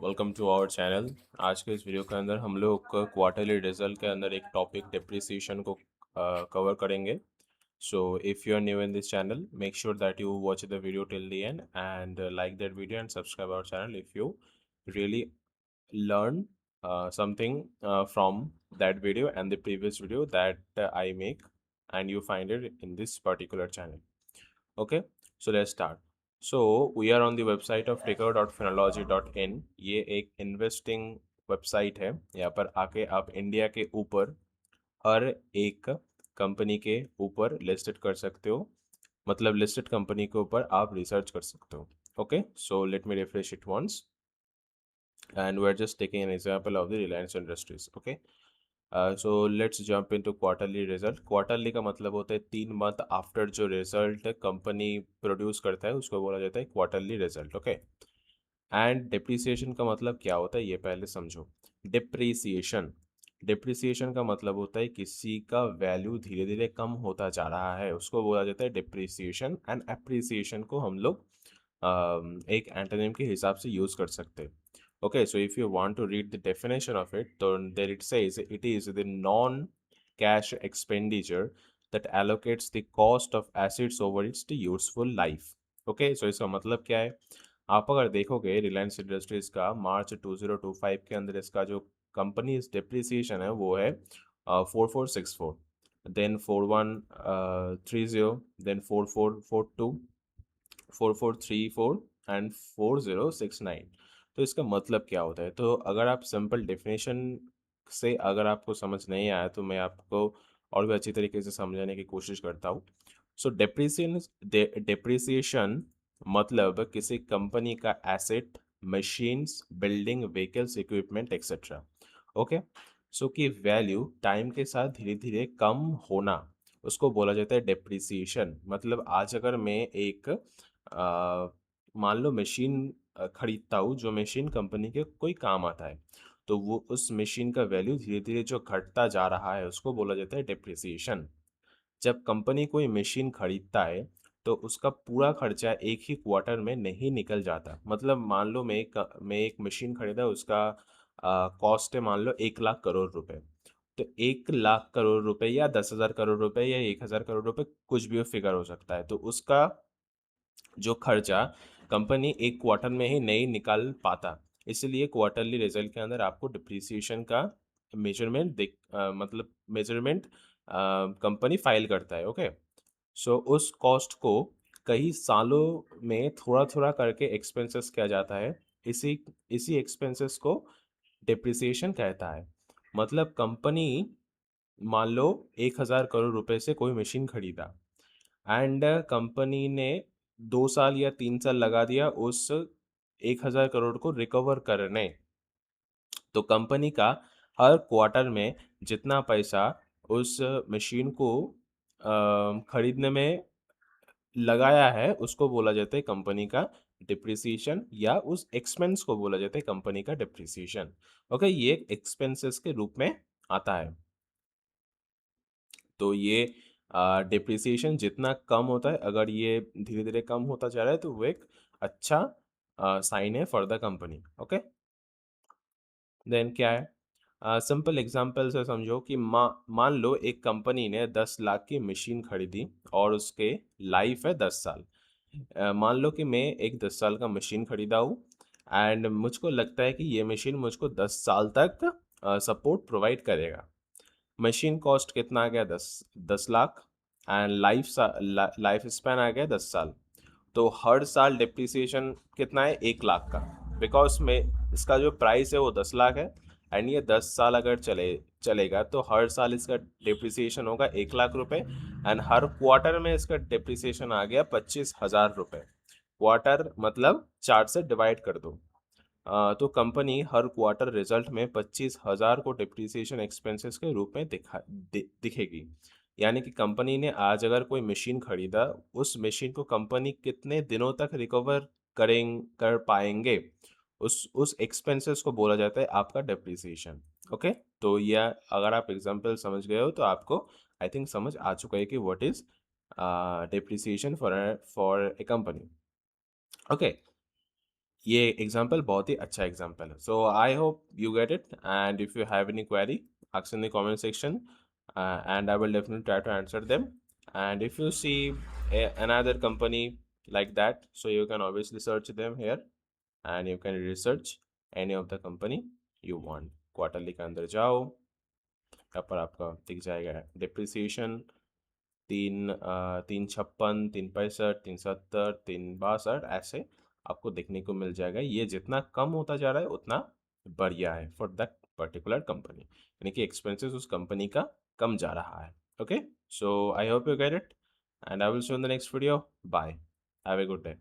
Welcome to our channel. आज के इस वीडियो के अंदर हम लोग क्वार्टरली रिजल्ट के अंदर एक टॉपिक डिप्रिसिएशन को कवर करेंगे। So if you are new in this channel, make sure that you watch the video till the end and like that video and subscribe our channel if you really learn something from that video and the previous video that I make and you find it in this particular channel. Okay, so let's start. So we are on the website of ticker.phenology.in. ये एक investing website है। यहाँ पर आके आप India के ऊपर हर एक कंपनी के ऊपर लिस्टेड कर सकते हो, मतलब लिस्टेड कंपनी के ऊपर आप रिसर्च कर सकते हो। Okay, so let me refresh it once and we're just taking an example of the Reliance Industries. Okay, so let's jump into quarterly result. Quarterly का मतलब होता है 3 मंथ आफ्टर जो रिजल्ट कंपनी प्रोड्यूस करता है उसको बोला जाता है quarterly result. Okay, and depreciation का मतलब क्या होता है ये पहले समझो। डिप्रिसिएशन डिप्रिसिएशन का मतलब होता है किसी का वैल्यू धीरे धीरे कम होता जा रहा है, उसको बोला जाता है डिप्रिसिएशन। एंड एप्रिसिएशन को हम लोग एक एंटोनिम के हिसाब से यूज कर सकते हैं। Okay, so if you want to read the definition of it, then there it says it is the non-cash expenditure that allocates the cost of assets over its the useful life. Okay, so इसका मतलब क्या है? आप अगर देखोगे Reliance industries का मार्च 2025 के अंदर इसका जो कंपनी डिप्रिसिएशन है वो है 4464, देन 4130, देन 4442, 4434 एंड 4069। तो इसका मतलब क्या होता है? तो अगर आप सिंपल डेफिनेशन से अगर आपको समझ नहीं आया तो मैं आपको और भी अच्छी तरीके से समझाने की कोशिश करता हूँ। सो डेप्रिसिएशन मतलब किसी कंपनी का asset, machines, building, vehicles, equipment etcetera. Okay, so कि वैल्यू टाइम के साथ धीरे धीरे कम होना, उसको बोला जाता है डेप्रिसिएशन। मतलब आज अगर मैं एक मान लो मशीन खरीदता हूँ, जो मशीन कंपनी के कोई काम आता है, तो वो उस मशीन का वैल्यू धीरे धीरे जो घटता जा रहा है उसको बोला जाता है डेप्रिसिएशन। जब कंपनी कोई मशीन खरीदता है तो उसका पूरा खर्चा एक ही क्वार्टर में नहीं निकल जाता। मतलब मान लो मैं एक मशीन खरीदा, उसका कॉस्ट है मान लो 1 लाख करोड़ रुपए। तो 1 लाख करोड़ रुपए या 10,000 करोड़ रुपए या 1,000 करोड़ रुपए कुछ भी फिगर हो सकता है, तो उसका जो खर्चा कंपनी एक क्वार्टर में ही नहीं निकाल पाता। इसलिए क्वार्टरली रिजल्ट के अंदर आपको डिप्रिसिएशन का मेजरमेंट कंपनी फाइल करता है। ओके, सो उस कॉस्ट को कई सालों में थोड़ा थोड़ा करके एक्सपेंसेस किया जाता है। इसी इसी एक्सपेंसेस को डिप्रिसिएशन कहता है। मतलब कंपनी मान लो 1,000 करोड़ रुपए से कोई मशीन खरीदा एंड कंपनी ने 2 साल या 3 साल लगा दिया उस 1,000 करोड़ को रिकवर करने। तो कंपनी का हर क्वार्टर में जितना पैसा उस मशीन को खरीदने में लगाया है उसको बोला जाता है कंपनी का डिप्रिसिएशन, या उस एक्सपेंस को बोला जाता है कंपनी का डिप्रिसिएशन। ओके, ये एक्सपेंसेस के रूप में आता है। तो ये डिप्रिसिएशन जितना कम होता है, अगर ये धीरे धीरे कम होता जा रहा है तो वो एक अच्छा साइन है for the company. Okay, then क्या है? सिंपल एग्जांपल से समझो कि मान लो एक कंपनी ने 10 लाख की मशीन खरीदी और उसके लाइफ है 10 साल। मान लो कि मैं एक 10 साल का मशीन खरीदा हूँ एंड मुझको लगता है कि ये मशीन मुझको 10 साल तक सपोर्ट प्रोवाइड करेगा। मशीन कॉस्ट कितना आ गया? 10 लाख, एंड लाइफ स्पैन आ गया 10 साल। तो हर साल डिप्रिसिएशन कितना है? 1 लाख का। बिकॉज में इसका जो प्राइस है वो 10 लाख है एंड ये 10 साल अगर चलेगा तो हर साल इसका डिप्रिसिएशन होगा 1 लाख रुपए एंड हर क्वार्टर में इसका डिप्रिसिएशन आ गया 25,000 रुपए। क्वार्टर मतलब 4 से डिवाइड कर दो। तो कंपनी हर क्वार्टर रिजल्ट में 25,000 को डिप्रिसिएशन एक्सपेंसेस के रूप में दिखेगी। यानी कि कंपनी ने आज अगर कोई मशीन खरीदा, उस मशीन को कंपनी कितने दिनों तक रिकवर कर पाएंगे, उस एक्सपेंसेस को बोला जाता है आपका डिप्रिसिएशन। ओके, तो यह अगर आप एग्जांपल समझ गए हो तो आपको आई थिंक समझ आ चुका है कि what is depreciation for a company. Okay, ये एग्जाम्पल बहुत ही अच्छा एग्जाम्पल है. So I hope you get it, and if you have any query ask in the comment section, and I will definitely try to answer them. And if you see another company like that, so you can obviously search them here, and you can research any of the company you want. Quarterly के अंदर जाओ, यहाँ पर आपका दिख जाएगा depreciation 356, 365, 370, 362, ऐसे आपको देखने को मिल जाएगा. ये जितना कम होता जा रहा है उतना बढ़िया है फॉर दैट पर्टिकुलर कंपनी, यानी कि एक्सपेंसेस उस कंपनी का कम जा रहा है. Okay, so I hope you get it, and I will see you in the next video. Bye, have a good day.